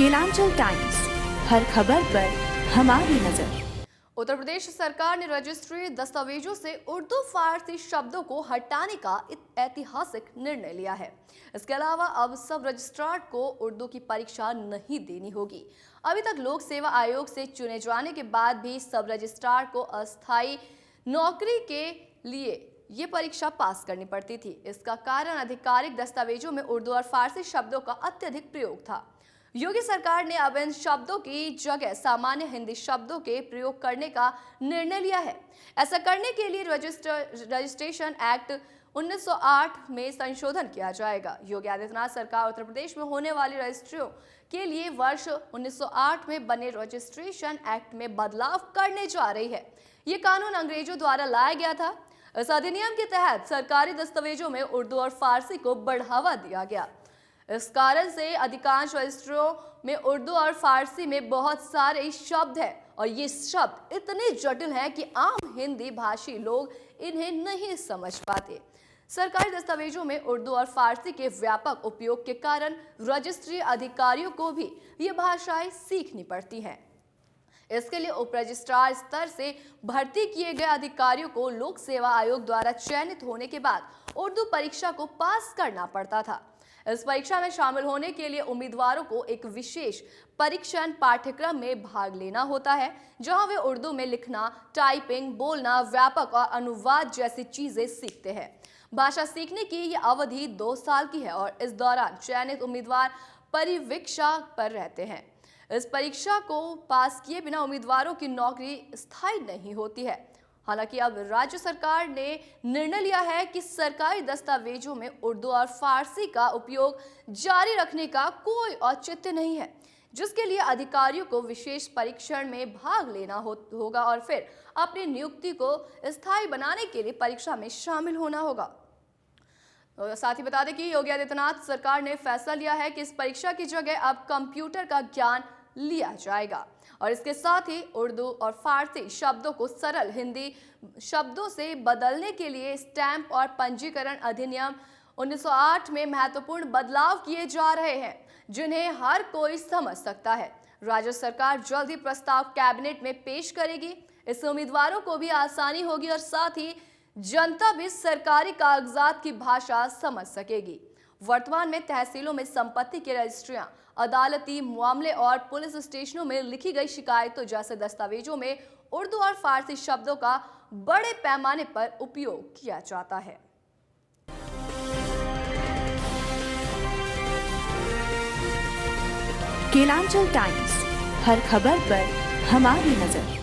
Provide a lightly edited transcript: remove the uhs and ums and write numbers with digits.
Kelanchal times, हर खबर पर हमारी नजर। उत्तर प्रदेश सरकार ने रजिस्ट्री दस्तावेजों से उर्दू फारसी शब्दों को हटाने का ऐतिहासिक निर्णय लिया है। इसके अलावा अब सब रजिस्ट्रार को उर्दू की परीक्षा नहीं देनी होगी। अभी तक लोक सेवा आयोग से चुने जाने के बाद भी सब रजिस्ट्रार को अस्थायी नौकरी के लिए ये परीक्षा पास करनी पड़ती थी। इसका कारण आधिकारिक दस्तावेजों में उर्दू और फारसी शब्दों का अत्यधिक प्रयोग था। योगी सरकार ने अब इन शब्दों की जगह सामान्य हिंदी शब्दों के प्रयोग करने का निर्णय लिया है। ऐसा करने के लिए रजिस्ट्रेशन एक्ट 1908 में संशोधन किया जाएगा। योगी आदित्यनाथ सरकार उत्तर प्रदेश में होने वाली रजिस्ट्रियों के लिए वर्ष 1908 में बने रजिस्ट्रेशन एक्ट में बदलाव करने जा रही है। ये कानून अंग्रेजों द्वारा लाया गया था। इस अधिनियम के तहत सरकारी दस्तावेजों में उर्दू और फारसी को बढ़ावा दिया गया। इस कारण से अधिकांश रजिस्ट्रियों में उर्दू और फारसी में बहुत सारे शब्द हैं और ये शब्द इतने जटिल हैं कि आम हिंदी भाषी लोग इन्हें नहीं समझ पाते। सरकारी दस्तावेजों में उर्दू और फारसी के व्यापक उपयोग के कारण रजिस्ट्री अधिकारियों को भी ये भाषाएं सीखनी पड़ती हैं। इसके लिए उप रजिस्ट्रार स्तर से भर्ती किए गए अधिकारियों को लोक सेवा आयोग द्वारा चयनित होने के बाद उर्दू परीक्षा को पास करना पड़ता था। इस परीक्षा में शामिल होने के लिए उम्मीदवारों को एक विशेष परीक्षण पाठ्यक्रम में भाग लेना होता है, जहां वे उर्दू में लिखना, टाइपिंग, बोलना, व्यापक और अनुवाद जैसी चीजें सीखते हैं। भाषा सीखने की यह अवधि 2 साल की है और इस दौरान चयनित उम्मीदवार परिवीक्षा पर रहते हैं। इस परीक्षा को पास किए बिना उम्मीदवारों की नौकरी स्थायी नहीं होती है। हालांकि अब राज्य सरकार ने निर्णय लिया है कि सरकारी दस्तावेजों में उर्दू और फारसी का उपयोग जारी रखने का कोई औचित्य नहीं है, जिसके लिए अधिकारियों को विशेष परीक्षण में भाग लेना होगा और फिर अपनी नियुक्ति को स्थायी बनाने के लिए परीक्षा में शामिल होना होगा। साथ ही बता दें कि योगी आदित्यनाथ सरकार ने फैसला लिया है कि इस परीक्षा की जगह अब कंप्यूटर का ज्ञान लिया जाएगा और इसके साथ ही उर्दू और फारसी शब्दों को सरल हिंदी शब्दों से बदलने के लिए स्टैंप और पंजीकरण अधिनियम 1908 में महत्वपूर्ण बदलाव किए जा रहे हैं, जिन्हें हर कोई समझ सकता है। राज्य सरकार जल्द ही प्रस्ताव कैबिनेट में पेश करेगी। इससे उम्मीदवारों को भी आसानी होगी और साथ ही जनता भी सरकारी कागजात की भाषा समझ सकेगी। वर्तमान में तहसीलों में संपत्ति की रजिस्ट्रियां, अदालती मामले और पुलिस स्टेशनों में लिखी गई शिकायतों जैसे दस्तावेजों में उर्दू और फारसी शब्दों का बड़े पैमाने पर उपयोग किया जाता है। केलांचल टाइम्स, हर खबर पर हमारी नजर।